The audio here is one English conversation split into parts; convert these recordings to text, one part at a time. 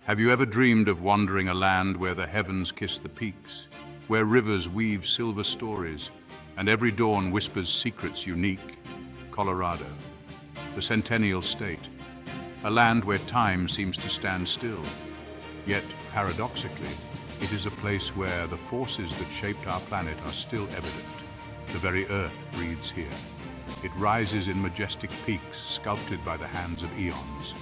Have you ever dreamed of wandering a land where the heavens kiss the peaks, where rivers weave silver stories, and every dawn whispers secrets unique? Colorado, the Centennial State, a land where time seems to stand still. Yet, paradoxically, it is a place where the forces that shaped our planet are still evident. The very earth breathes here. It rises in majestic peaks sculpted by the hands of eons.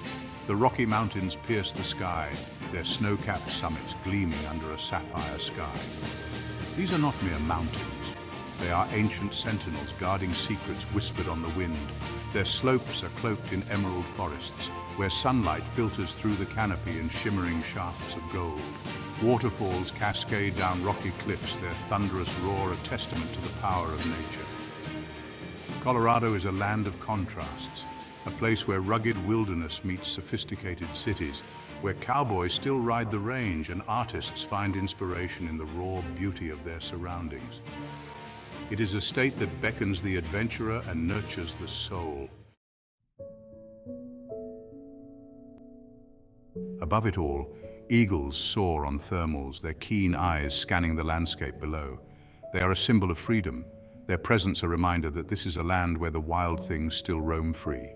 The Rocky Mountains pierce the sky, their snow-capped summits gleaming under a sapphire sky. These are not mere mountains. They are ancient sentinels guarding secrets whispered on the wind. Their slopes are cloaked in emerald forests, where sunlight filters through the canopy in shimmering shafts of gold. Waterfalls cascade down rocky cliffs, their thunderous roar a testament to the power of nature. Colorado is a land of contrasts, a place where rugged wilderness meets sophisticated cities, where cowboys still ride the range and artists find inspiration in the raw beauty of their surroundings. It is a state that beckons the adventurer and nurtures the soul. Above it all, eagles soar on thermals, their keen eyes scanning the landscape below. They are a symbol of freedom, their presence a reminder that this is a land where the wild things still roam free.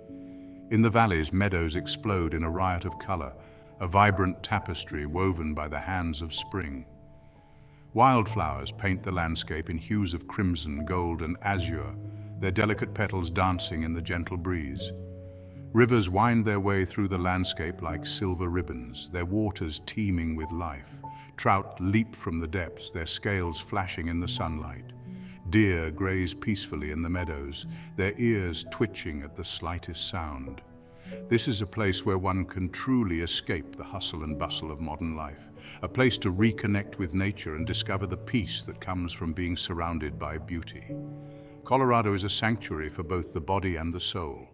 In the valleys, meadows explode in a riot of color, a vibrant tapestry woven by the hands of spring. Wildflowers paint the landscape in hues of crimson, gold, and azure, their delicate petals dancing in the gentle breeze. Rivers wind their way through the landscape like silver ribbons, their waters teeming with life. Trout leap from the depths, their scales flashing in the sunlight. Deer graze peacefully in the meadows, their ears twitching at the slightest sound. This is a place where one can truly escape the hustle and bustle of modern life, a place to reconnect with nature and discover the peace that comes from being surrounded by beauty. Colorado is a sanctuary for both the body and the soul.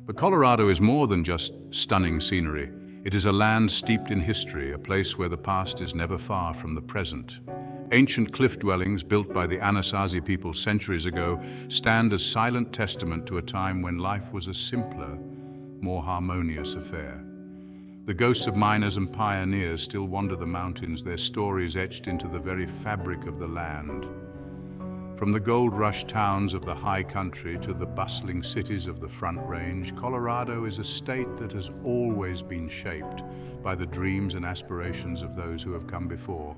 But Colorado is more than just stunning scenery. It is a land steeped in history, a place where the past is never far from the present. Ancient cliff dwellings built by the Anasazi people centuries ago stand as silent testament to a time when life was a simpler, more harmonious affair. The ghosts of miners and pioneers still wander the mountains, their stories etched into the very fabric of the land. From the gold rush towns of the high country to the bustling cities of the Front Range, Colorado is a state that has always been shaped by the dreams and aspirations of those who have come before.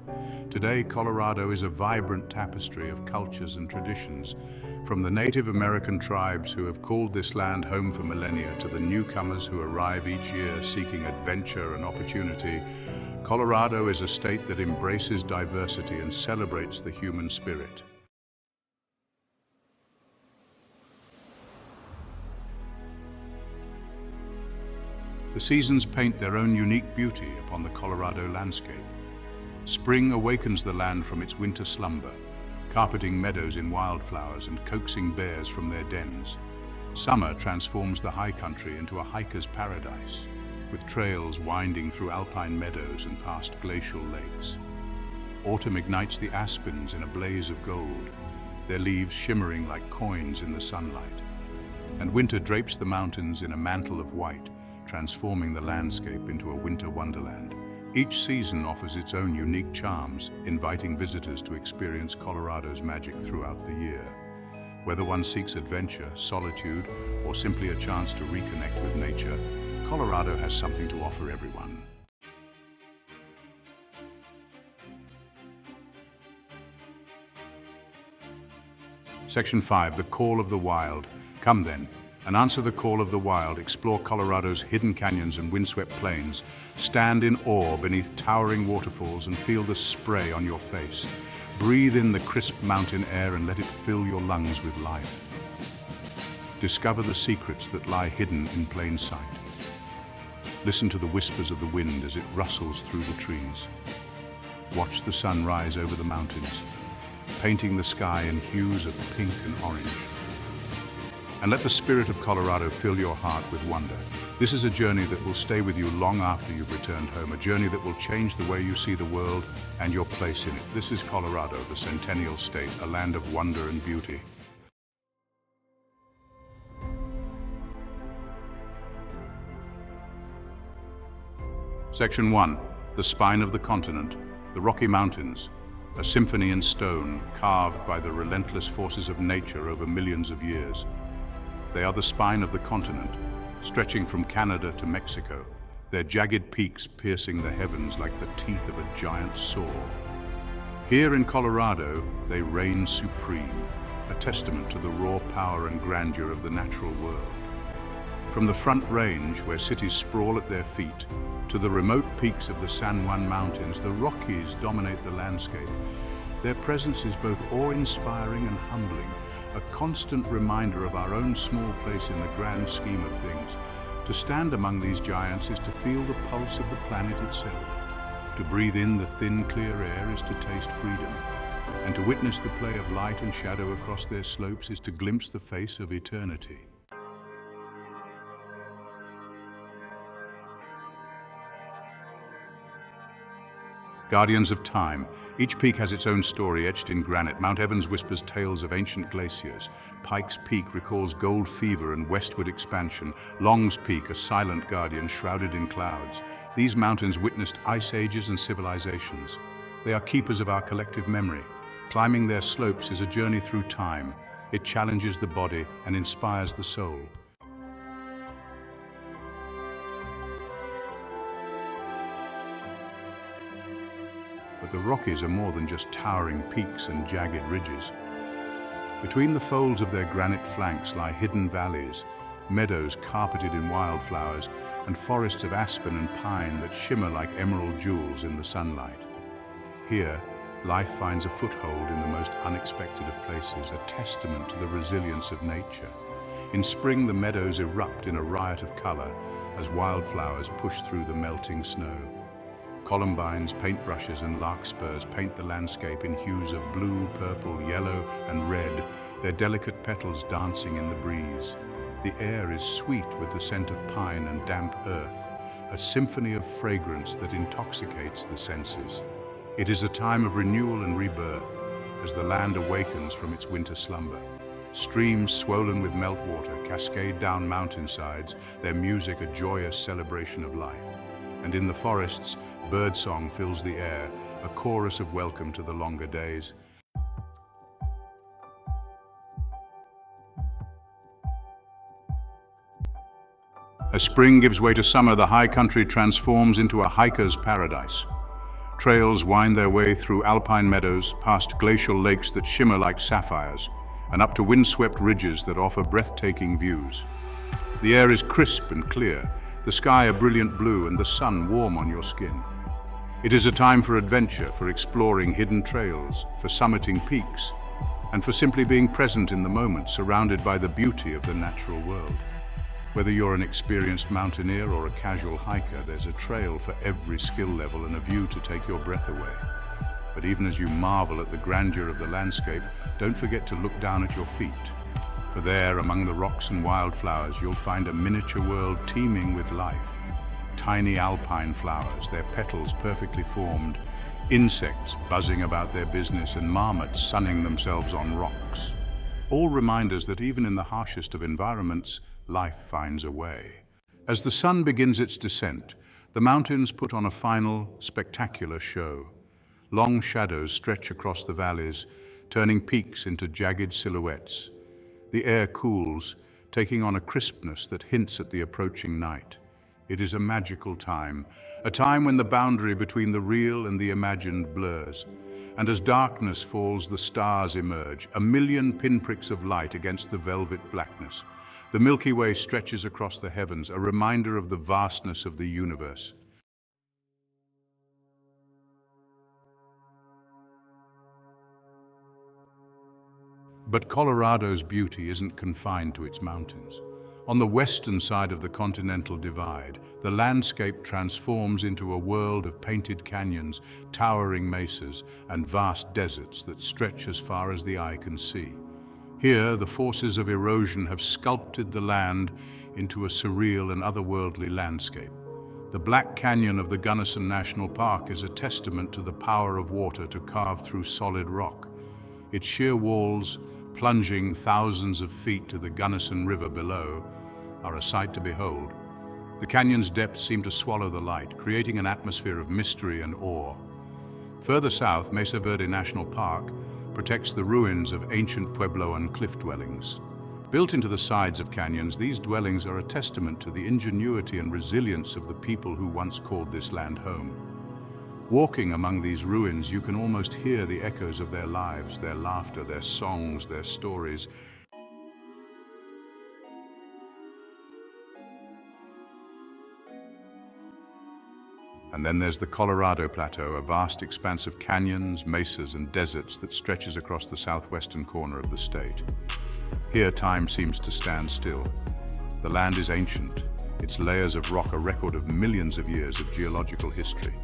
Today, Colorado is a vibrant tapestry of cultures and traditions, from the Native American tribes who have called this land home for millennia to the newcomers who arrive each year seeking adventure and opportunity. Colorado is a state that embraces diversity and celebrates the human spirit. The seasons paint their own unique beauty upon the Colorado landscape. Spring awakens the land from its winter slumber, carpeting meadows in wildflowers and coaxing bears from their dens. Summer transforms the high country into a hiker's paradise, with trails winding through alpine meadows and past glacial lakes. Autumn ignites the aspens in a blaze of gold, their leaves shimmering like coins in the sunlight. And winter drapes the mountains in a mantle of white, transforming the landscape into a winter wonderland. Each season offers its own unique charms, inviting visitors to experience Colorado's magic throughout the year. Whether one seeks adventure, solitude, or simply a chance to reconnect with nature, Colorado has something to offer everyone. Section 5, the Call of the Wild. Come then, and answer the call of the wild, explore Colorado's hidden canyons and windswept plains, stand in awe beneath towering waterfalls and feel the spray on your face. Breathe in the crisp mountain air and let it fill your lungs with life. Discover the secrets that lie hidden in plain sight. Listen to the whispers of the wind as it rustles through the trees. Watch the sun rise over the mountains, painting the sky in hues of pink and orange. And let the spirit of Colorado fill your heart with wonder. This is a journey that will stay with you long after you've returned home, a journey that will change the way you see the world and your place in it. This is Colorado, the Centennial State, a land of wonder and beauty. Section 1. The spine of the continent, the Rocky Mountains, a symphony in stone carved by the relentless forces of nature over millions of years. They are the spine of the continent, stretching from Canada to Mexico, their jagged peaks piercing the heavens like the teeth of a giant saw. Here in Colorado, they reign supreme, a testament to the raw power and grandeur of the natural world. From the Front Range, where cities sprawl at their feet, to the remote peaks of the San Juan Mountains, the Rockies dominate the landscape. Their presence is both awe-inspiring and humbling, a constant reminder of our own small place in the grand scheme of things. To stand among these giants is to feel the pulse of the planet itself. To breathe in the thin, clear air is to taste freedom. And to witness the play of light and shadow across their slopes is to glimpse the face of eternity. Guardians of time. Each peak has its own story etched in granite. Mount Evans whispers tales of ancient glaciers. Pikes Peak recalls gold fever and westward expansion. Long's Peak, a silent guardian shrouded in clouds. These mountains witnessed ice ages and civilizations. They are keepers of our collective memory. Climbing their slopes is a journey through time. It challenges the body and inspires the soul. But the Rockies are more than just towering peaks and jagged ridges. Between the folds of their granite flanks lie hidden valleys, meadows carpeted in wildflowers, and forests of aspen and pine that shimmer like emerald jewels in the sunlight. Here, life finds a foothold in the most unexpected of places, a testament to the resilience of nature. In spring, the meadows erupt in a riot of color as wildflowers push through the melting snow. Columbines, paintbrushes, and larkspurs paint the landscape in hues of blue, purple, yellow, and red, their delicate petals dancing in the breeze. The air is sweet with the scent of pine and damp earth, a symphony of fragrance that intoxicates the senses. It is a time of renewal and rebirth as the land awakens from its winter slumber. Streams swollen with meltwater cascade down mountainsides, their music a joyous celebration of life. And in the forests, birdsong fills the air, a chorus of welcome to the longer days. As spring gives way to summer, the high country transforms into a hiker's paradise. Trails wind their way through alpine meadows, past glacial lakes that shimmer like sapphires, and up to windswept ridges that offer breathtaking views. The air is crisp and clear, the sky a brilliant blue, and the sun warm on your skin. It is a time for adventure, for exploring hidden trails, for summiting peaks, and for simply being present in the moment, surrounded by the beauty of the natural world. Whether you're an experienced mountaineer or a casual hiker, there's a trail for every skill level and a view to take your breath away. But even as you marvel at the grandeur of the landscape, don't forget to look down at your feet. For there, among the rocks and wildflowers, you'll find a miniature world teeming with life. Tiny alpine flowers, their petals perfectly formed, insects buzzing about their business, and marmots sunning themselves on rocks. All reminders that even in the harshest of environments, life finds a way. As the sun begins its descent, the mountains put on a final, spectacular show. Long shadows stretch across the valleys, turning peaks into jagged silhouettes. The air cools, taking on a crispness that hints at the approaching night. It is a magical time, a time when the boundary between the real and the imagined blurs. And as darkness falls, the stars emerge, a million pinpricks of light against the velvet blackness. The Milky Way stretches across the heavens, a reminder of the vastness of the universe. But Colorado's beauty isn't confined to its mountains. On the western side of the Continental Divide, the landscape transforms into a world of painted canyons, towering mesas, and vast deserts that stretch as far as the eye can see. Here, the forces of erosion have sculpted the land into a surreal and otherworldly landscape. The Black Canyon of the Gunnison National Park is a testament to the power of water to carve through solid rock. Its sheer walls, plunging thousands of feet to the Gunnison River below, are a sight to behold. The canyon's depths seem to swallow the light, creating an atmosphere of mystery and awe. Further south, Mesa Verde National Park protects the ruins of ancient Puebloan cliff dwellings. Built into the sides of canyons, these dwellings are a testament to the ingenuity and resilience of the people who once called this land home. Walking among these ruins, you can almost hear the echoes of their lives, their laughter, their songs, their stories. And then there's the Colorado Plateau, a vast expanse of canyons, mesas, and deserts that stretches across the southwestern corner of the state. Here, time seems to stand still. The land is ancient. Its layers of rock a record of millions of years of geological history.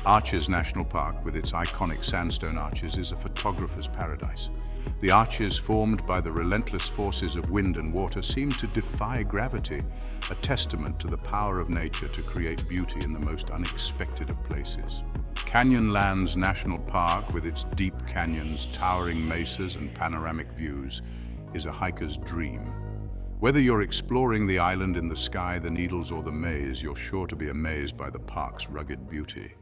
Arches National Park, with its iconic sandstone arches, is a photographer's paradise. The arches, formed by the relentless forces of wind and water, seem to defy gravity, a testament to the power of nature to create beauty in the most unexpected of places. Canyonlands National Park, with its deep canyons, towering mesas, and panoramic views, is a hiker's dream. Whether you're exploring the island in the sky, the Needles, or the maze, you're sure to be amazed by the park's rugged beauty.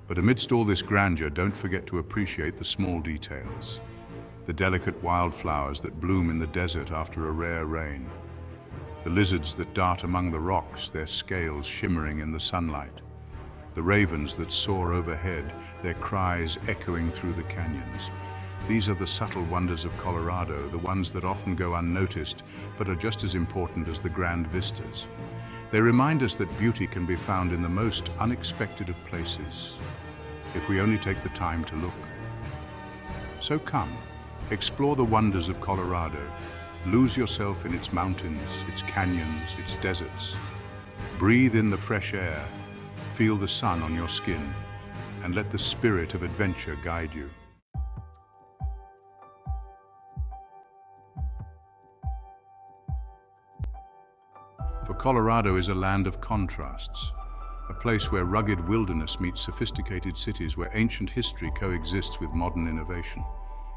But amidst all this grandeur, don't forget to appreciate the small details. The delicate wildflowers that bloom in the desert after a rare rain. The lizards that dart among the rocks, their scales shimmering in the sunlight. The ravens that soar overhead, their cries echoing through the canyons. These are the subtle wonders of Colorado, the ones that often go unnoticed, but are just as important as the grand vistas. They remind us that beauty can be found in the most unexpected of places, if we only take the time to look. So come, explore the wonders of Colorado. Lose yourself in its mountains, its canyons, its deserts. Breathe in the fresh air, feel the sun on your skin, and let the spirit of adventure guide you. For Colorado is a land of contrasts, a place where rugged wilderness meets sophisticated cities, where ancient history coexists with modern innovation.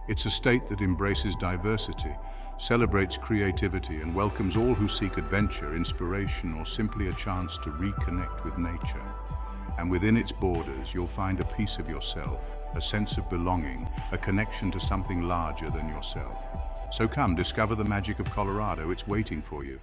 It's a state that embraces diversity, celebrates creativity, and welcomes all who seek adventure, inspiration, or simply a chance to reconnect with nature. And within its borders, you'll find a piece of yourself, a sense of belonging, a connection to something larger than yourself. So come, discover the magic of Colorado. It's waiting for you.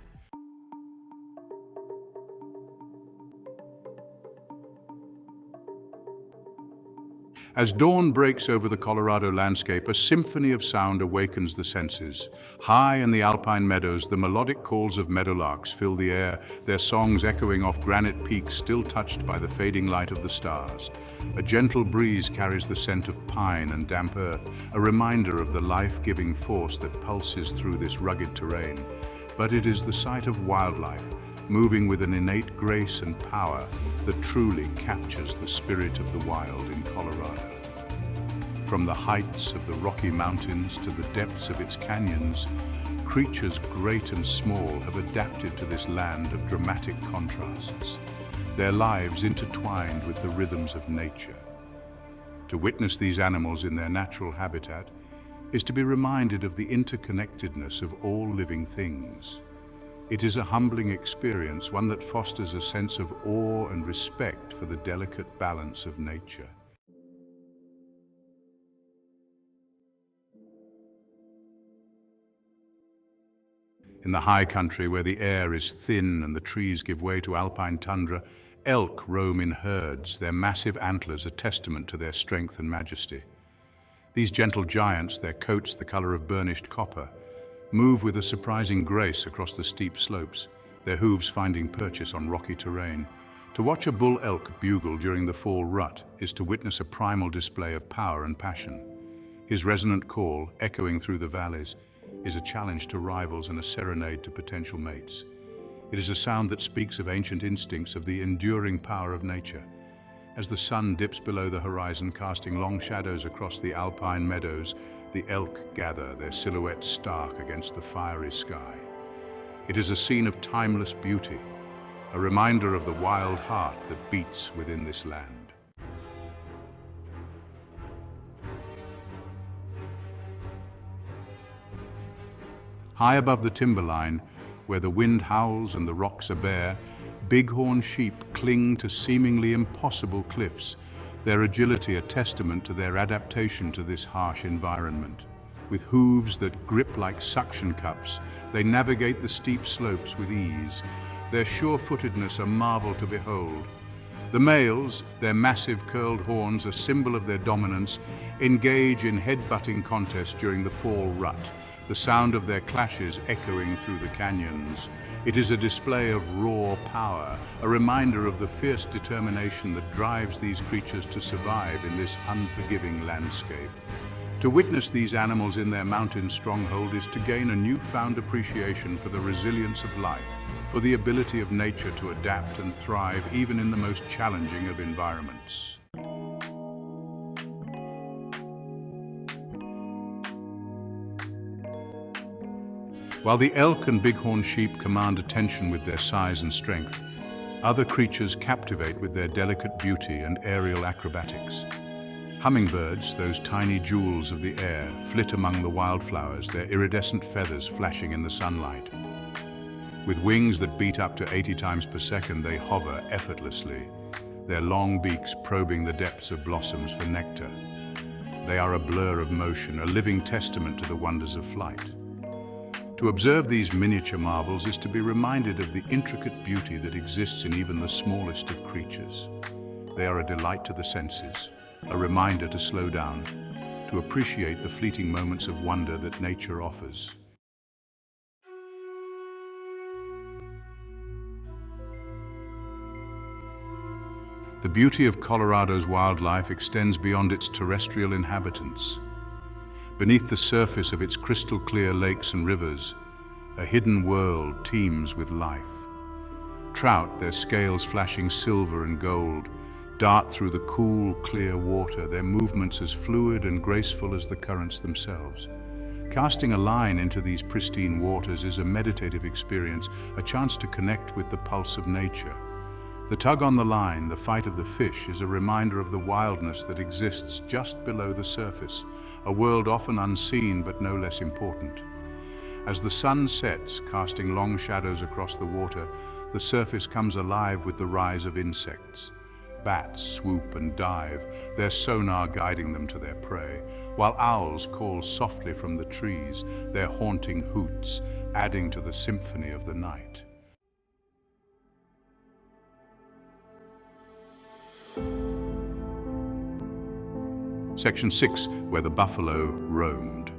As dawn breaks over the Colorado landscape, a symphony of sound awakens the senses. High in the alpine meadows, the melodic calls of meadowlarks fill the air, their songs echoing off granite peaks still touched by the fading light of the stars. A gentle breeze carries the scent of pine and damp earth, a reminder of the life-giving force that pulses through this rugged terrain. But it is the sight of wildlife, moving with an innate grace and power, that truly captures the spirit of the wild in Colorado. From the heights of the Rocky Mountains to the depths of its canyons, creatures great and small have adapted to this land of dramatic contrasts, their lives intertwined with the rhythms of nature. To witness these animals in their natural habitat is to be reminded of the interconnectedness of all living things. It is a humbling experience, one that fosters a sense of awe and respect for the delicate balance of nature. In the high country, where the air is thin and the trees give way to alpine tundra, elk roam in herds, their massive antlers a testament to their strength and majesty. These gentle giants, their coats the color of burnished copper, move with a surprising grace across the steep slopes, their hooves finding purchase on rocky terrain. To watch a bull elk bugle during the fall rut is to witness a primal display of power and passion. His resonant call, echoing through the valleys, is a challenge to rivals and a serenade to potential mates. It is a sound that speaks of ancient instincts, of the enduring power of nature. As the sun dips below the horizon, casting long shadows across the alpine meadows, the elk gather, their silhouettes stark against the fiery sky. It is a scene of timeless beauty, a reminder of the wild heart that beats within this land. High above the timberline, where the wind howls and the rocks are bare, bighorn sheep cling to seemingly impossible cliffs, their agility a testament to their adaptation to this harsh environment. With hooves that grip like suction cups, they navigate the steep slopes with ease, their sure-footedness a marvel to behold. The males, their massive curled horns a symbol of their dominance, engage in head-butting contests during the fall rut, the sound of their clashes echoing through the canyons. It is a display of raw power, a reminder of the fierce determination that drives these creatures to survive in this unforgiving landscape. To witness these animals in their mountain stronghold is to gain a newfound appreciation for the resilience of life, for the ability of nature to adapt and thrive even in the most challenging of environments. While the elk and bighorn sheep command attention with their size and strength, other creatures captivate with their delicate beauty and aerial acrobatics. Hummingbirds, those tiny jewels of the air, flit among the wildflowers, their iridescent feathers flashing in the sunlight. With wings that beat up to 80 times per second, they hover effortlessly, their long beaks probing the depths of blossoms for nectar. They are a blur of motion, a living testament to the wonders of flight. To observe these miniature marvels is to be reminded of the intricate beauty that exists in even the smallest of creatures. They are a delight to the senses, a reminder to slow down, to appreciate the fleeting moments of wonder that nature offers. The beauty of Colorado's wildlife extends beyond its terrestrial inhabitants. Beneath the surface of its crystal-clear lakes and rivers, a hidden world teems with life. Trout, their scales flashing silver and gold, dart through the cool, clear water, their movements as fluid and graceful as the currents themselves. Casting a line into these pristine waters is a meditative experience, a chance to connect with the pulse of nature. The tug on the line, the fight of the fish, is a reminder of the wildness that exists just below the surface, a world often unseen but no less important. As the sun sets, casting long shadows across the water, the surface comes alive with the rise of insects. Bats swoop and dive, their sonar guiding them to their prey, while owls call softly from the trees, their haunting hoots adding to the symphony of the night. Section 6, where the buffalo roamed.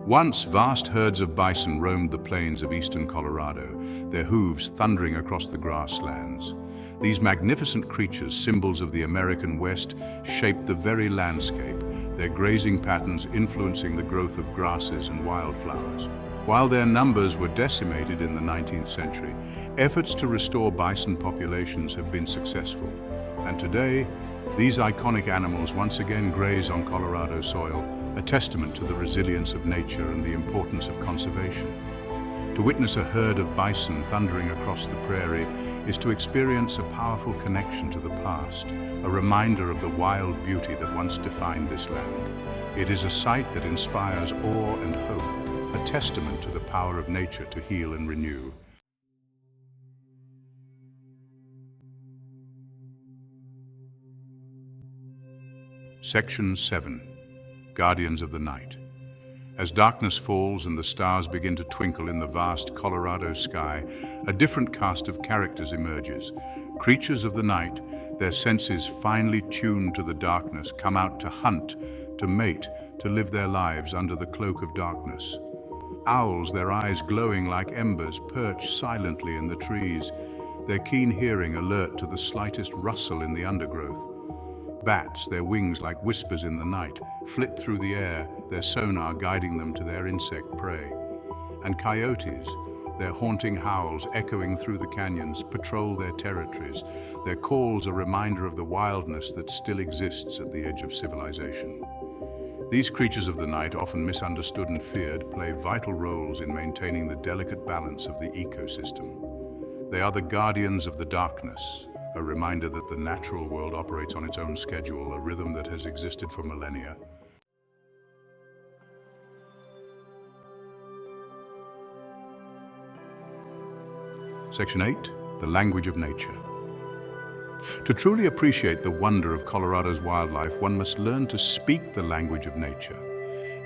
Once, vast herds of bison roamed the plains of eastern Colorado, their hooves thundering across the grasslands. These magnificent creatures, symbols of the American West, shaped the very landscape, their grazing patterns influencing the growth of grasses and wildflowers. While their numbers were decimated in the 19th century, efforts to restore bison populations have been successful. And today, these iconic animals once again graze on Colorado soil, a testament to the resilience of nature and the importance of conservation. To witness a herd of bison thundering across the prairie is to experience a powerful connection to the past, a reminder of the wild beauty that once defined this land. It is a sight that inspires awe and hope, a testament to the power of nature to heal and renew. Section 7. Guardians of the Night. As darkness falls and the stars begin to twinkle in the vast Colorado sky, a different cast of characters emerges. Creatures of the night, their senses finely tuned to the darkness, come out to hunt, to mate, to live their lives under the cloak of darkness. Owls, their eyes glowing like embers, perch silently in the trees, their keen hearing alert to the slightest rustle in the undergrowth. Bats, their wings like whispers in the night, flit through the air, their sonar guiding them to their insect prey. And coyotes, their haunting howls echoing through the canyons, patrol their territories, their calls a reminder of the wildness that still exists at the edge of civilization. These creatures of the night, often misunderstood and feared, play vital roles in maintaining the delicate balance of the ecosystem. They are the guardians of the darkness, a reminder that the natural world operates on its own schedule, a rhythm that has existed for millennia. Section 8, the language of nature. To truly appreciate the wonder of Colorado's wildlife, one must learn to speak the language of nature.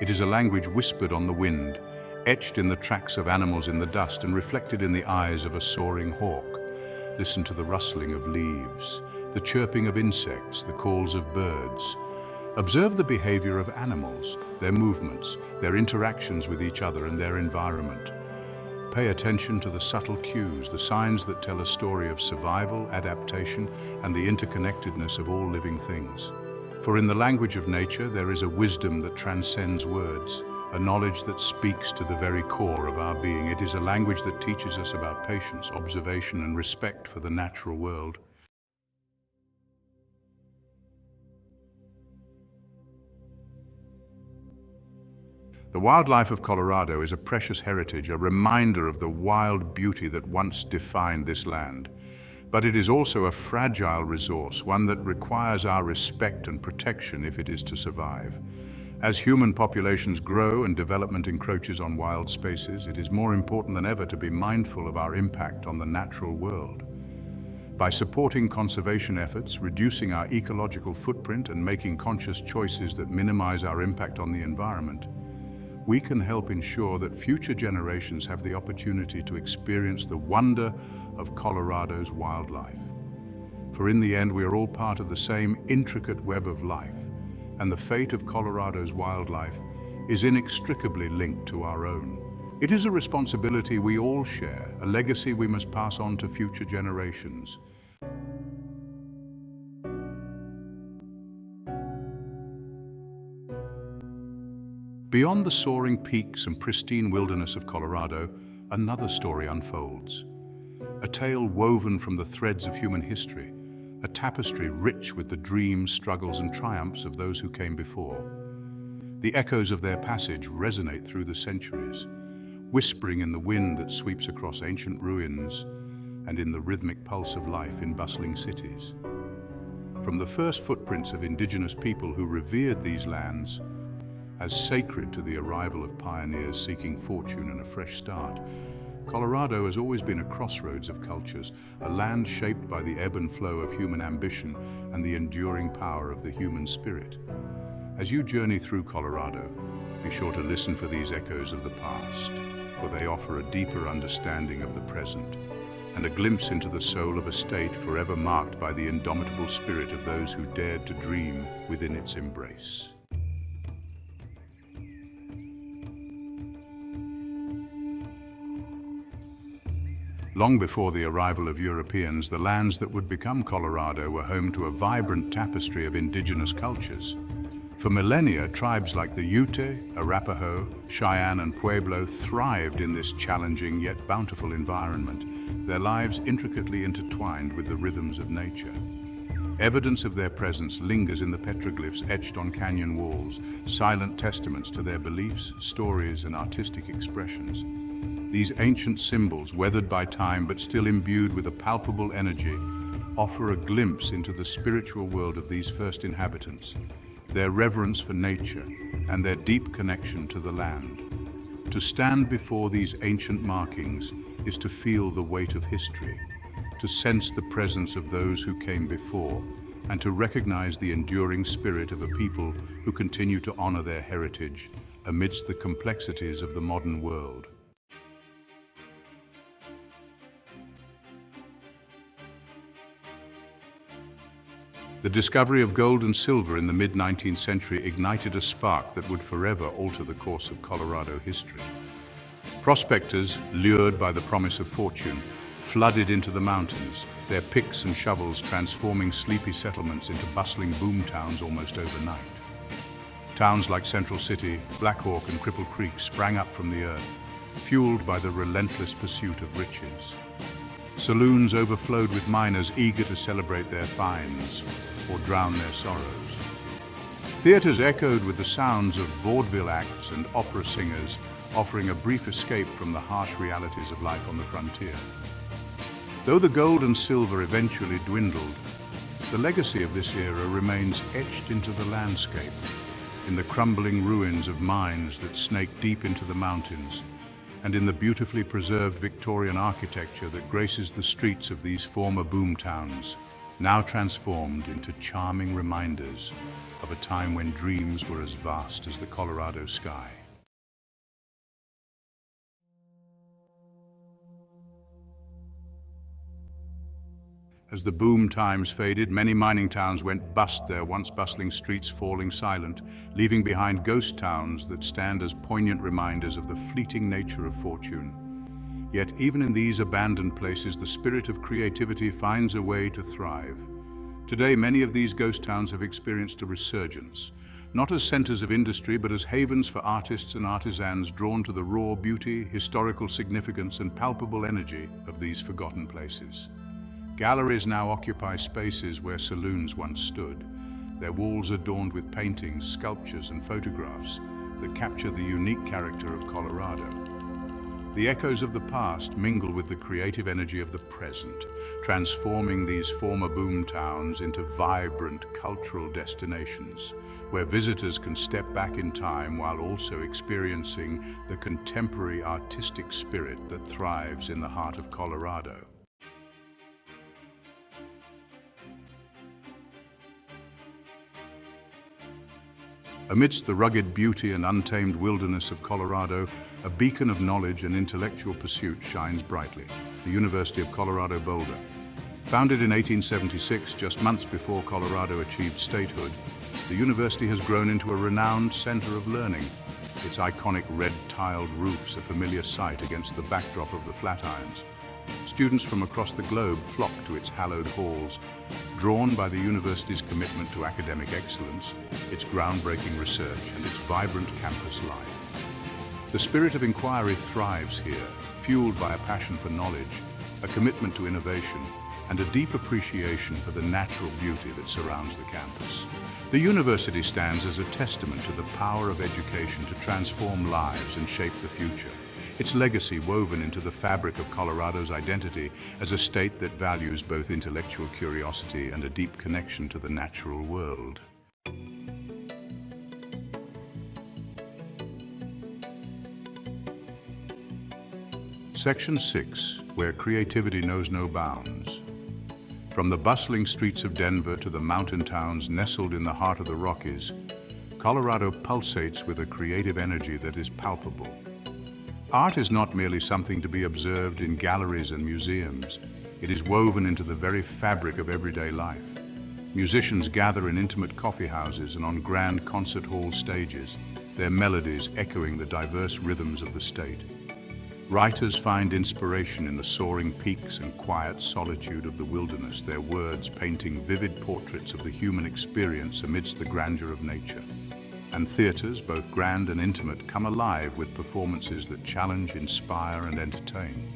It is a language whispered on the wind, etched in the tracks of animals in the dust, and reflected in the eyes of a soaring hawk. Listen to the rustling of leaves, the chirping of insects, the calls of birds. Observe the behavior of animals, their movements, their interactions with each other and their environment. Pay attention to the subtle cues, the signs that tell a story of survival, adaptation, and the interconnectedness of all living things. For in the language of nature, there is a wisdom that transcends words, a knowledge that speaks to the very core of our being. It is a language that teaches us about patience, observation, and respect for the natural world. The wildlife of Colorado is a precious heritage, a reminder of the wild beauty that once defined this land. But it is also a fragile resource, one that requires our respect and protection if it is to survive. As human populations grow and development encroaches on wild spaces, it is more important than ever to be mindful of our impact on the natural world. By supporting conservation efforts, reducing our ecological footprint, and making conscious choices that minimize our impact on the environment, we can help ensure that future generations have the opportunity to experience the wonder of Colorado's wildlife. For in the end, we are all part of the same intricate web of life, and the fate of Colorado's wildlife is inextricably linked to our own. It is a responsibility we all share, a legacy we must pass on to future generations. Beyond the soaring peaks and pristine wilderness of Colorado, another story unfolds. A tale woven from the threads of human history, a tapestry rich with the dreams, struggles, and triumphs of those who came before. The echoes of their passage resonate through the centuries, whispering in the wind that sweeps across ancient ruins and in the rhythmic pulse of life in bustling cities. From the first footprints of indigenous people who revered these lands as sacred to the arrival of pioneers seeking fortune and a fresh start, Colorado has always been a crossroads of cultures, a land shaped by the ebb and flow of human ambition and the enduring power of the human spirit. As you journey through Colorado, be sure to listen for these echoes of the past, for they offer a deeper understanding of the present and a glimpse into the soul of a state forever marked by the indomitable spirit of those who dared to dream within its embrace. Long before the arrival of Europeans, the lands that would become Colorado were home to a vibrant tapestry of indigenous cultures. For millennia, tribes like the Ute, Arapaho, Cheyenne, and Pueblo thrived in this challenging yet bountiful environment, their lives intricately intertwined with the rhythms of nature. Evidence of their presence lingers in the petroglyphs etched on canyon walls, silent testaments to their beliefs, stories, and artistic expressions. These ancient symbols, weathered by time but still imbued with a palpable energy, offer a glimpse into the spiritual world of these first inhabitants, their reverence for nature, and their deep connection to the land. To stand before these ancient markings is to feel the weight of history, to sense the presence of those who came before, and to recognize the enduring spirit of a people who continue to honor their heritage amidst the complexities of the modern world. The discovery of gold and silver in the mid-19th century ignited a spark that would forever alter the course of Colorado history. Prospectors, lured by the promise of fortune, flooded into the mountains, their picks and shovels transforming sleepy settlements into bustling boom towns almost overnight. Towns like Central City, Black Hawk, and Cripple Creek sprang up from the earth, fueled by the relentless pursuit of riches. Saloons overflowed with miners eager to celebrate their finds or drown their sorrows. Theaters echoed with the sounds of vaudeville acts and opera singers, offering a brief escape from the harsh realities of life on the frontier. Though the gold and silver eventually dwindled, the legacy of this era remains etched into the landscape, in the crumbling ruins of mines that snake deep into the mountains, and in the beautifully preserved Victorian architecture that graces the streets of these former boom towns, now transformed into charming reminders of a time when dreams were as vast as the Colorado sky. As the boom times faded, many mining towns went bust, their once bustling streets falling silent, leaving behind ghost towns that stand as poignant reminders of the fleeting nature of fortune. Yet even in these abandoned places, the spirit of creativity finds a way to thrive. Today, many of these ghost towns have experienced a resurgence, not as centers of industry, but as havens for artists and artisans drawn to the raw beauty, historical significance, and palpable energy of these forgotten places. Galleries now occupy spaces where saloons once stood, their walls adorned with paintings, sculptures, and photographs that capture the unique character of Colorado. The echoes of the past mingle with the creative energy of the present, transforming these former boom towns into vibrant cultural destinations, where visitors can step back in time while also experiencing the contemporary artistic spirit that thrives in the heart of Colorado. Amidst the rugged beauty and untamed wilderness of Colorado, a beacon of knowledge and intellectual pursuit shines brightly, the University of Colorado Boulder. Founded in 1876, just months before Colorado achieved statehood, the university has grown into a renowned center of learning. Its iconic red-tiled roofs a familiar sight against the backdrop of the Flatirons. Students from across the globe flock to its hallowed halls, drawn by the university's commitment to academic excellence, its groundbreaking research, and its vibrant campus life. The spirit of inquiry thrives here, fueled by a passion for knowledge, a commitment to innovation, and a deep appreciation for the natural beauty that surrounds the campus. The university stands as a testament to the power of education to transform lives and shape the future. Its legacy woven into the fabric of Colorado's identity as a state that values both intellectual curiosity and a deep connection to the natural world. Section 6, where creativity knows no bounds. From the bustling streets of Denver to the mountain towns nestled in the heart of the Rockies, Colorado pulsates with a creative energy that is palpable. Art is not merely something to be observed in galleries and museums. It is woven into the very fabric of everyday life. Musicians gather in intimate coffee houses and on grand concert hall stages, their melodies echoing the diverse rhythms of the state. Writers find inspiration in the soaring peaks and quiet solitude of the wilderness, their words painting vivid portraits of the human experience amidst the grandeur of nature. And theaters, both grand and intimate, come alive with performances that challenge, inspire, and entertain.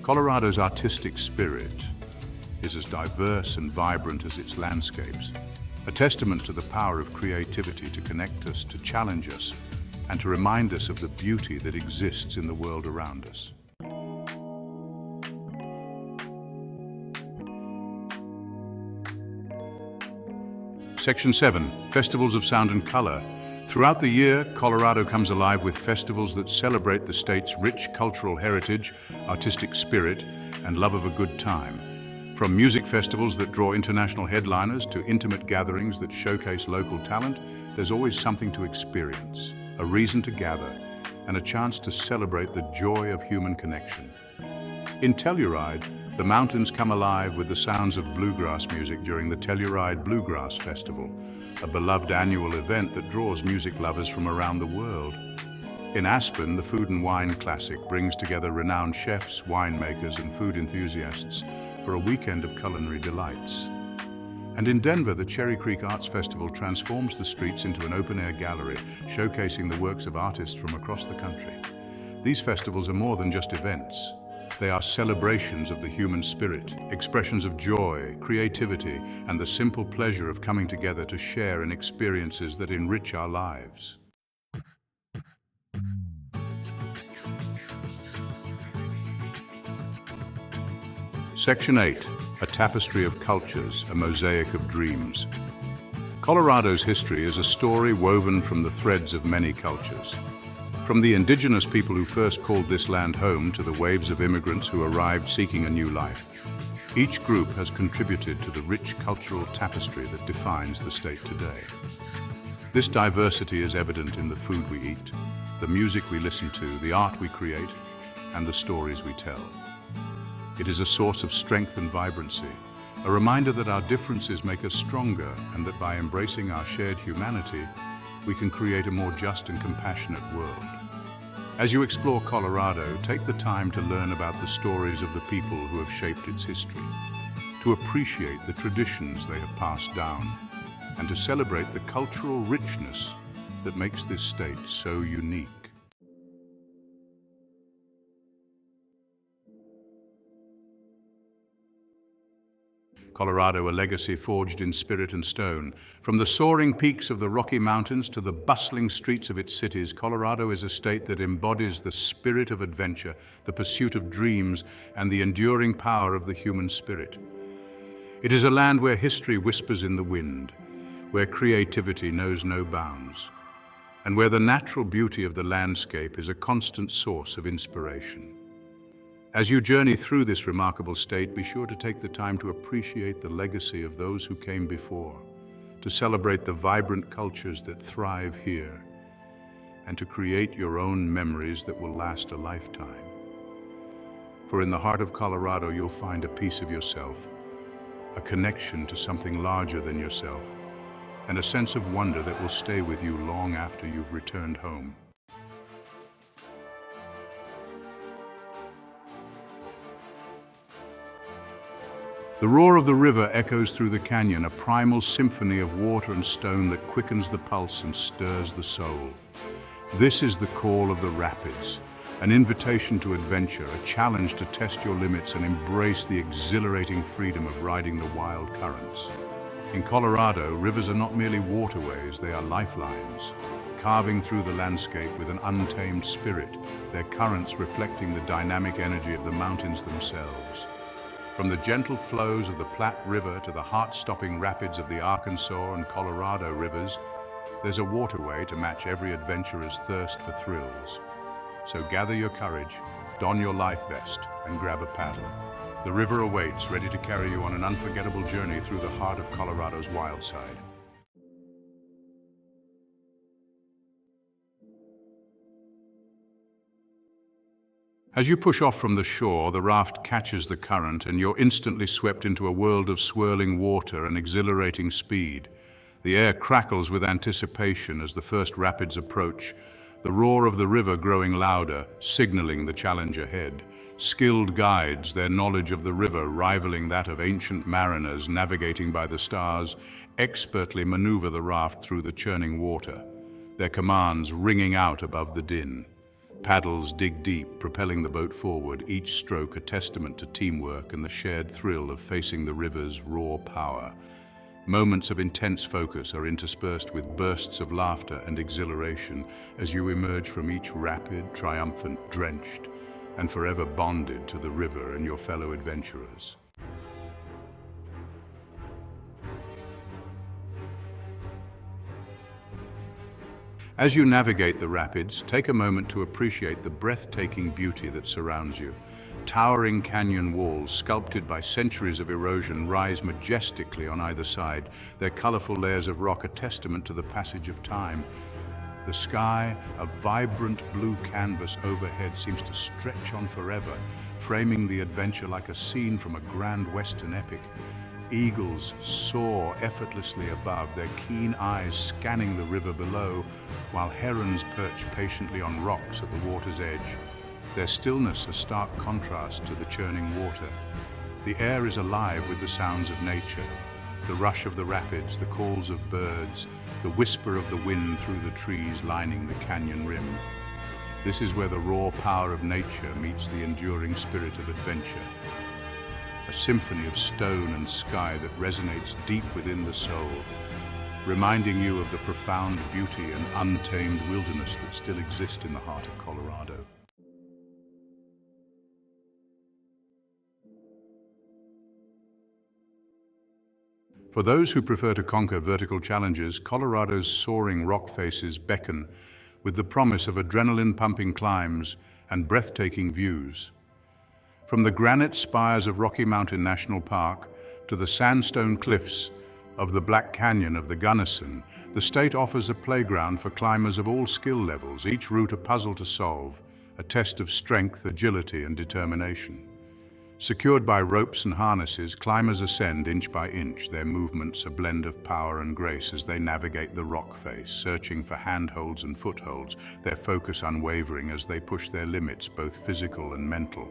Colorado's artistic spirit is as diverse and vibrant as its landscapes, a testament to the power of creativity to connect us, to challenge us, and to remind us of the beauty that exists in the world around us. Section 7, Festivals of Sound and Color. Throughout the year, Colorado comes alive with festivals that celebrate the state's rich cultural heritage, artistic spirit, and love of a good time. From music festivals that draw international headliners to intimate gatherings that showcase local talent, there's always something to experience, a reason to gather, and a chance to celebrate the joy of human connection. In Telluride, the mountains come alive with the sounds of bluegrass music during the Telluride Bluegrass Festival, a beloved annual event that draws music lovers from around the world. In Aspen, the Food and Wine Classic brings together renowned chefs, winemakers, and food enthusiasts for a weekend of culinary delights. And in Denver, the Cherry Creek Arts Festival transforms the streets into an open-air gallery, showcasing the works of artists from across the country. These festivals are more than just events. They are celebrations of the human spirit, expressions of joy, creativity, and the simple pleasure of coming together to share in experiences that enrich our lives. Section 8, A Tapestry of Cultures, a Mosaic of Dreams. Colorado's history is a story woven from the threads of many cultures. From the indigenous people who first called this land home to the waves of immigrants who arrived seeking a new life, each group has contributed to the rich cultural tapestry that defines the state today. This diversity is evident in the food we eat, the music we listen to, the art we create, and the stories we tell. It is a source of strength and vibrancy, a reminder that our differences make us stronger and that by embracing our shared humanity, we can create a more just and compassionate world. As you explore Colorado, take the time to learn about the stories of the people who have shaped its history, to appreciate the traditions they have passed down, and to celebrate the cultural richness that makes this state so unique. Colorado, a legacy forged in spirit and stone. From the soaring peaks of the Rocky Mountains to the bustling streets of its cities, Colorado is a state that embodies the spirit of adventure, the pursuit of dreams, and the enduring power of the human spirit. It is a land where history whispers in the wind, where creativity knows no bounds, and where the natural beauty of the landscape is a constant source of inspiration. As you journey through this remarkable state, be sure to take the time to appreciate the legacy of those who came before, to celebrate the vibrant cultures that thrive here, and to create your own memories that will last a lifetime. For in the heart of Colorado, you'll find a piece of yourself, a connection to something larger than yourself, and a sense of wonder that will stay with you long after you've returned home. The roar of the river echoes through the canyon, a primal symphony of water and stone that quickens the pulse and stirs the soul. This is the call of the rapids, an invitation to adventure, a challenge to test your limits and embrace the exhilarating freedom of riding the wild currents. In Colorado, rivers are not merely waterways, they are lifelines, carving through the landscape with an untamed spirit, their currents reflecting the dynamic energy of the mountains themselves. From the gentle flows of the Platte River to the heart-stopping rapids of the Arkansas and Colorado rivers, there's a waterway to match every adventurer's thirst for thrills. So gather your courage, don your life vest, and grab a paddle. The river awaits, ready to carry you on an unforgettable journey through the heart of Colorado's wild side. As you push off from the shore, the raft catches the current and you're instantly swept into a world of swirling water and exhilarating speed. The air crackles with anticipation as the first rapids approach, the roar of the river growing louder, signaling the challenge ahead. Skilled guides, their knowledge of the river rivaling that of ancient mariners navigating by the stars, expertly maneuver the raft through the churning water, their commands ringing out above the din. Paddles dig deep, propelling the boat forward, each stroke a testament to teamwork and the shared thrill of facing the river's raw power. Moments of intense focus are interspersed with bursts of laughter and exhilaration as you emerge from each rapid, triumphant, drenched, and forever bonded to the river and your fellow adventurers. As you navigate the rapids, take a moment to appreciate the breathtaking beauty that surrounds you. Towering canyon walls, sculpted by centuries of erosion, rise majestically on either side, their colorful layers of rock a testament to the passage of time. The sky, a vibrant blue canvas overhead, seems to stretch on forever, framing the adventure like a scene from a grand western epic. Eagles soar effortlessly above, their keen eyes scanning the river below, while herons perch patiently on rocks at the water's edge, their stillness a stark contrast to the churning water. The air is alive with the sounds of nature, the rush of the rapids, the calls of birds, the whisper of the wind through the trees lining the canyon rim. This is where the raw power of nature meets the enduring spirit of adventure. A symphony of stone and sky that resonates deep within the soul, reminding you of the profound beauty and untamed wilderness that still exist in the heart of Colorado. For those who prefer to conquer vertical challenges, Colorado's soaring rock faces beckon with the promise of adrenaline-pumping climbs and breathtaking views. From the granite spires of Rocky Mountain National Park to the sandstone cliffs of the Black Canyon of the Gunnison, the state offers a playground for climbers of all skill levels, each route a puzzle to solve, a test of strength, agility, and determination. Secured by ropes and harnesses, climbers ascend inch by inch, their movements a blend of power and grace as they navigate the rock face, searching for handholds and footholds, their focus unwavering as they push their limits, both physical and mental.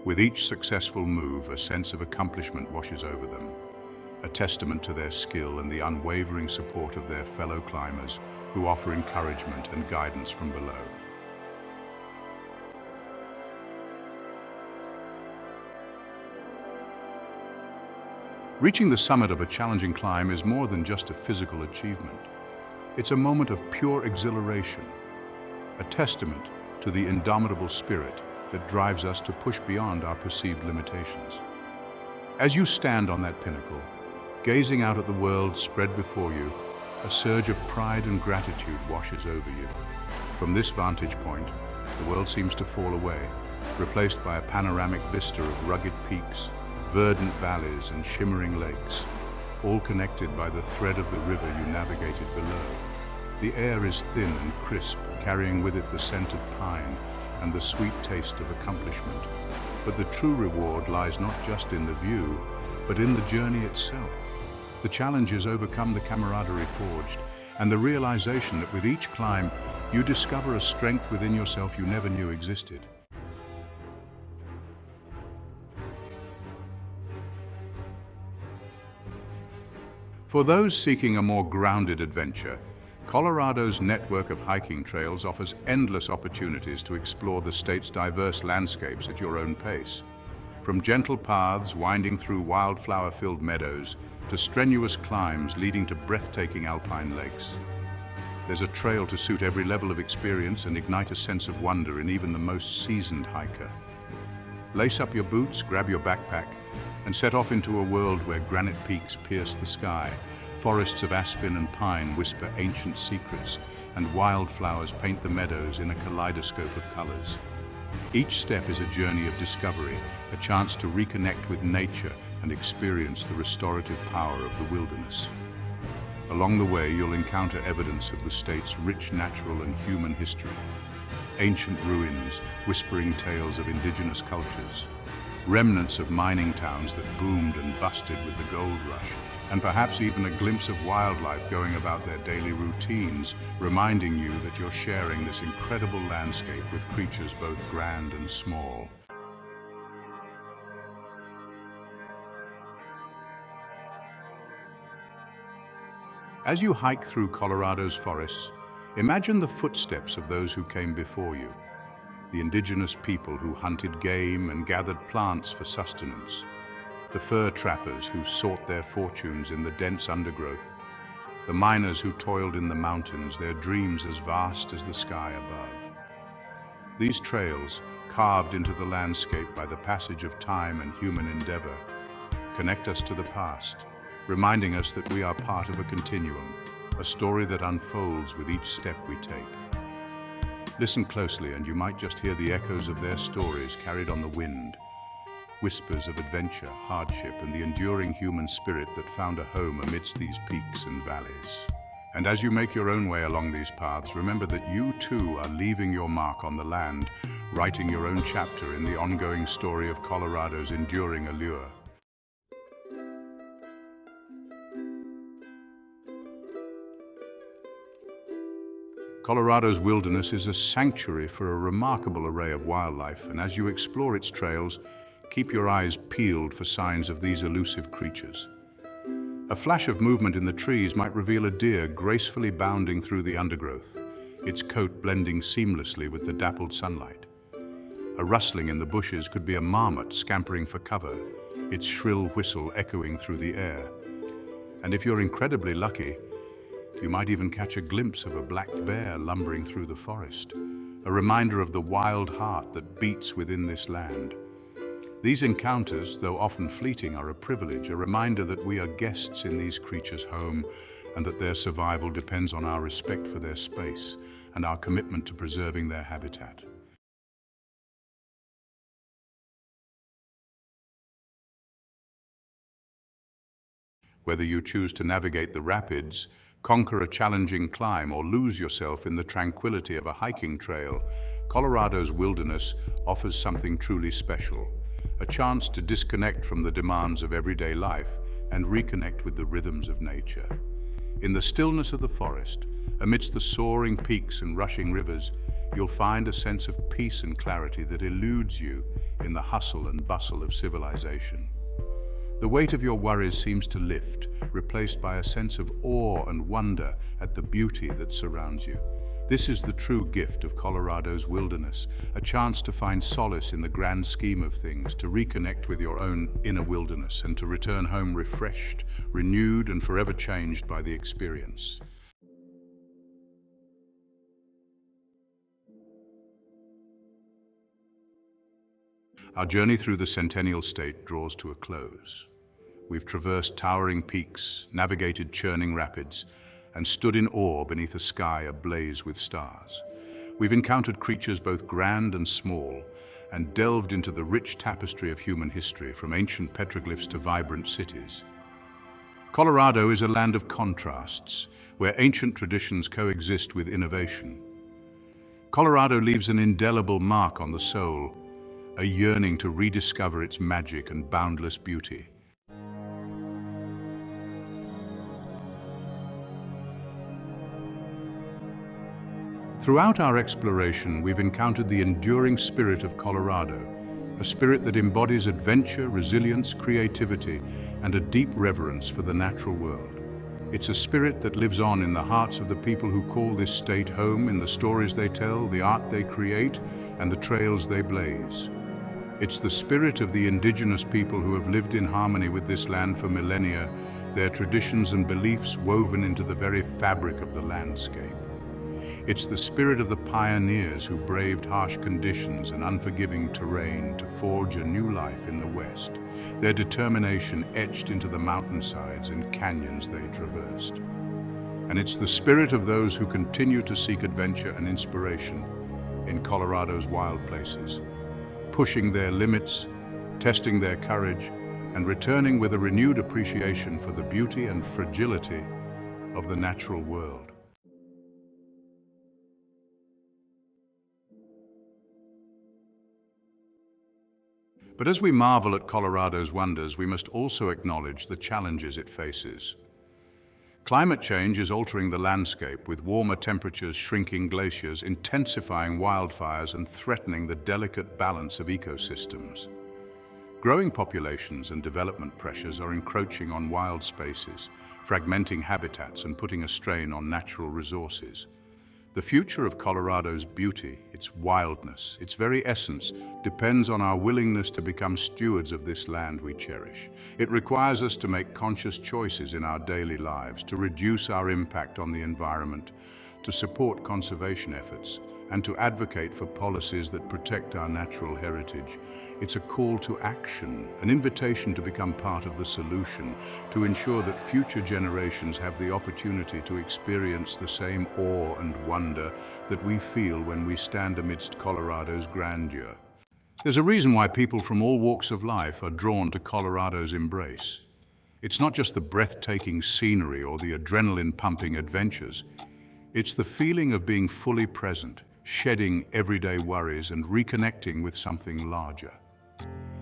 With each successful move, a sense of accomplishment washes over them, a testament to their skill and the unwavering support of their fellow climbers who offer encouragement and guidance from below. Reaching the summit of a challenging climb is more than just a physical achievement. It's a moment of pure exhilaration, a testament to the indomitable spirit that drives us to push beyond our perceived limitations. As you stand on that pinnacle, gazing out at the world spread before you, a surge of pride and gratitude washes over you. From this vantage point, the world seems to fall away, replaced by a panoramic vista of rugged peaks, verdant valleys and shimmering lakes, all connected by the thread of the river you navigated below. The air is thin and crisp, carrying with it the scent of pine and the sweet taste of accomplishment. But the true reward lies not just in the view, but in the journey itself. The challenges overcome, the camaraderie forged, and the realization that with each climb, you discover a strength within yourself you never knew existed. For those seeking a more grounded adventure, Colorado's network of hiking trails offers endless opportunities to explore the state's diverse landscapes at your own pace. From gentle paths winding through wildflower-filled meadows to strenuous climbs leading to breathtaking alpine lakes, there's a trail to suit every level of experience and ignite a sense of wonder in even the most seasoned hiker. Lace up your boots, grab your backpack, and set off into a world where granite peaks pierce the sky, forests of aspen and pine whisper ancient secrets, and wildflowers paint the meadows in a kaleidoscope of colors. Each step is a journey of discovery, a chance to reconnect with nature and experience the restorative power of the wilderness. Along the way, you'll encounter evidence of the state's rich natural and human history. Ancient ruins, whispering tales of indigenous cultures, remnants of mining towns that boomed and busted with the gold rush, and perhaps even a glimpse of wildlife going about their daily routines, reminding you that you're sharing this incredible landscape with creatures both grand and small. As you hike through Colorado's forests, imagine the footsteps of those who came before you, the indigenous people who hunted game and gathered plants for sustenance, the fur trappers who sought their fortunes in the dense undergrowth, the miners who toiled in the mountains, their dreams as vast as the sky above. These trails, carved into the landscape by the passage of time and human endeavor, connect us to the past, reminding us that we are part of a continuum, a story that unfolds with each step we take. Listen closely and you might just hear the echoes of their stories carried on the wind, whispers of adventure, hardship, and the enduring human spirit that found a home amidst these peaks and valleys. And as you make your own way along these paths, remember that you too are leaving your mark on the land, writing your own chapter in the ongoing story of Colorado's enduring allure. Colorado's wilderness is a sanctuary for a remarkable array of wildlife, and as you explore its trails, keep your eyes peeled for signs of these elusive creatures. A flash of movement in the trees might reveal a deer gracefully bounding through the undergrowth, its coat blending seamlessly with the dappled sunlight. A rustling in the bushes could be a marmot scampering for cover, its shrill whistle echoing through the air. And if you're incredibly lucky, you might even catch a glimpse of a black bear lumbering through the forest, a reminder of the wild heart that beats within this land. These encounters, though often fleeting, are a privilege, a reminder that we are guests in these creatures' home and that their survival depends on our respect for their space. and our commitment to preserving their habitat. Whether you choose to navigate the rapids, conquer a challenging climb, or lose yourself in the tranquility of a hiking trail, Colorado's wilderness offers something truly special, a chance to disconnect from the demands of everyday life and reconnect with the rhythms of nature. In the stillness of the forest, amidst the soaring peaks and rushing rivers, you'll find a sense of peace and clarity that eludes you in the hustle and bustle of civilization. The weight of your worries seems to lift, replaced by a sense of awe and wonder at the beauty that surrounds you. This is the true gift of Colorado's wilderness, a chance to find solace in the grand scheme of things, to reconnect with your own inner wilderness, and to return home refreshed, renewed, and forever changed by the experience. Our journey through the Centennial State draws to a close. We've traversed towering peaks, navigated churning rapids, and stood in awe beneath a sky ablaze with stars. We've encountered creatures both grand and small, and delved into the rich tapestry of human history, from ancient petroglyphs to vibrant cities. Colorado is a land of contrasts, where ancient traditions coexist with innovation. Colorado leaves an indelible mark on the soul, a yearning to rediscover its magic and boundless beauty. Throughout our exploration, we've encountered the enduring spirit of Colorado, a spirit that embodies adventure, resilience, creativity, and a deep reverence for the natural world. It's a spirit that lives on in the hearts of the people who call this state home, in the stories they tell, the art they create, and the trails they blaze. It's the spirit of the indigenous people who have lived in harmony with this land for millennia, their traditions and beliefs woven into the very fabric of the landscape. It's the spirit of the pioneers who braved harsh conditions and unforgiving terrain to forge a new life in the West, their determination etched into the mountainsides and canyons they traversed. And it's the spirit of those who continue to seek adventure and inspiration in Colorado's wild places, pushing their limits, testing their courage, and returning with a renewed appreciation for the beauty and fragility of the natural world. But as we marvel at Colorado's wonders, we must also acknowledge the challenges it faces. Climate change is altering the landscape, with warmer temperatures, shrinking glaciers, intensifying wildfires, and threatening the delicate balance of ecosystems. Growing populations and development pressures are encroaching on wild spaces, fragmenting habitats and putting a strain on natural resources. The future of Colorado's beauty, its wildness, its very essence, depends on our willingness to become stewards of this land we cherish. It requires us to make conscious choices in our daily lives, to reduce our impact on the environment, to support conservation efforts, and to advocate for policies that protect our natural heritage. It's a call to action, an invitation to become part of the solution, to ensure that future generations have the opportunity to experience the same awe and wonder that we feel when we stand amidst Colorado's grandeur. There's a reason why people from all walks of life are drawn to Colorado's embrace. It's not just the breathtaking scenery or the adrenaline-pumping adventures. It's the feeling of being fully present, shedding everyday worries and reconnecting with something larger.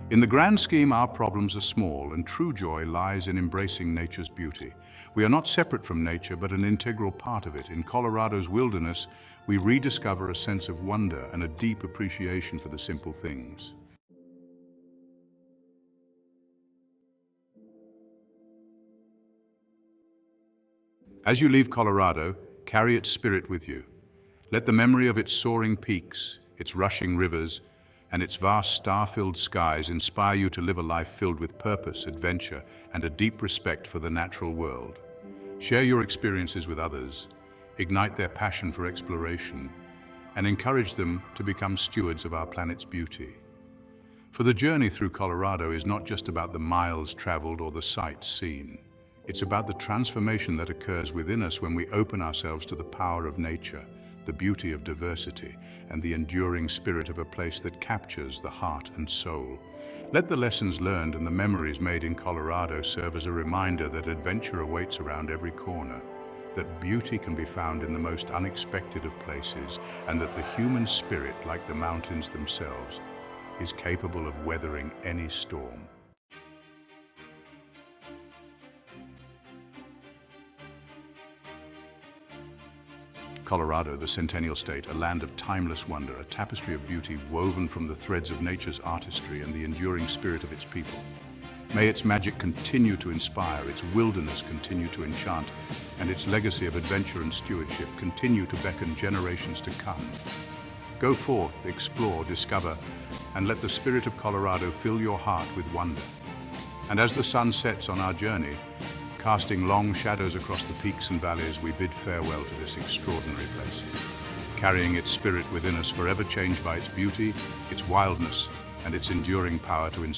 In the grand scheme, our problems are small, and true joy lies in embracing nature's beauty. We are not separate from nature, but an integral part of it. In Colorado's wilderness, we rediscover a sense of wonder and a deep appreciation for the simple things. As you leave Colorado, carry its spirit with you. Let the memory of its soaring peaks, its rushing rivers, and its vast star-filled skies inspire you to live a life filled with purpose, adventure, and a deep respect for the natural world. Share your experiences with others, ignite their passion for exploration, and encourage them to become stewards of our planet's beauty. For the journey through Colorado is not just about the miles traveled or the sights seen. It's about the transformation that occurs within us when we open ourselves to the power of nature, the beauty of diversity, and the enduring spirit of a place that captures the heart and soul. Let the lessons learned and the memories made in Colorado serve as a reminder that adventure awaits around every corner, that beauty can be found in the most unexpected of places, and that the human spirit, like the mountains themselves, is capable of weathering any storm. Colorado, the Centennial State, a land of timeless wonder, a tapestry of beauty woven from the threads of nature's artistry and the enduring spirit of its people. May its magic continue to inspire, its wilderness continue to enchant, and its legacy of adventure and stewardship continue to beckon generations to come. Go forth, explore, discover, and let the spirit of Colorado fill your heart with wonder. And as the sun sets on our journey, casting long shadows across the peaks and valleys, we bid farewell to this extraordinary place, carrying its spirit within us, forever changed by its beauty, its wildness, and its enduring power to inspire.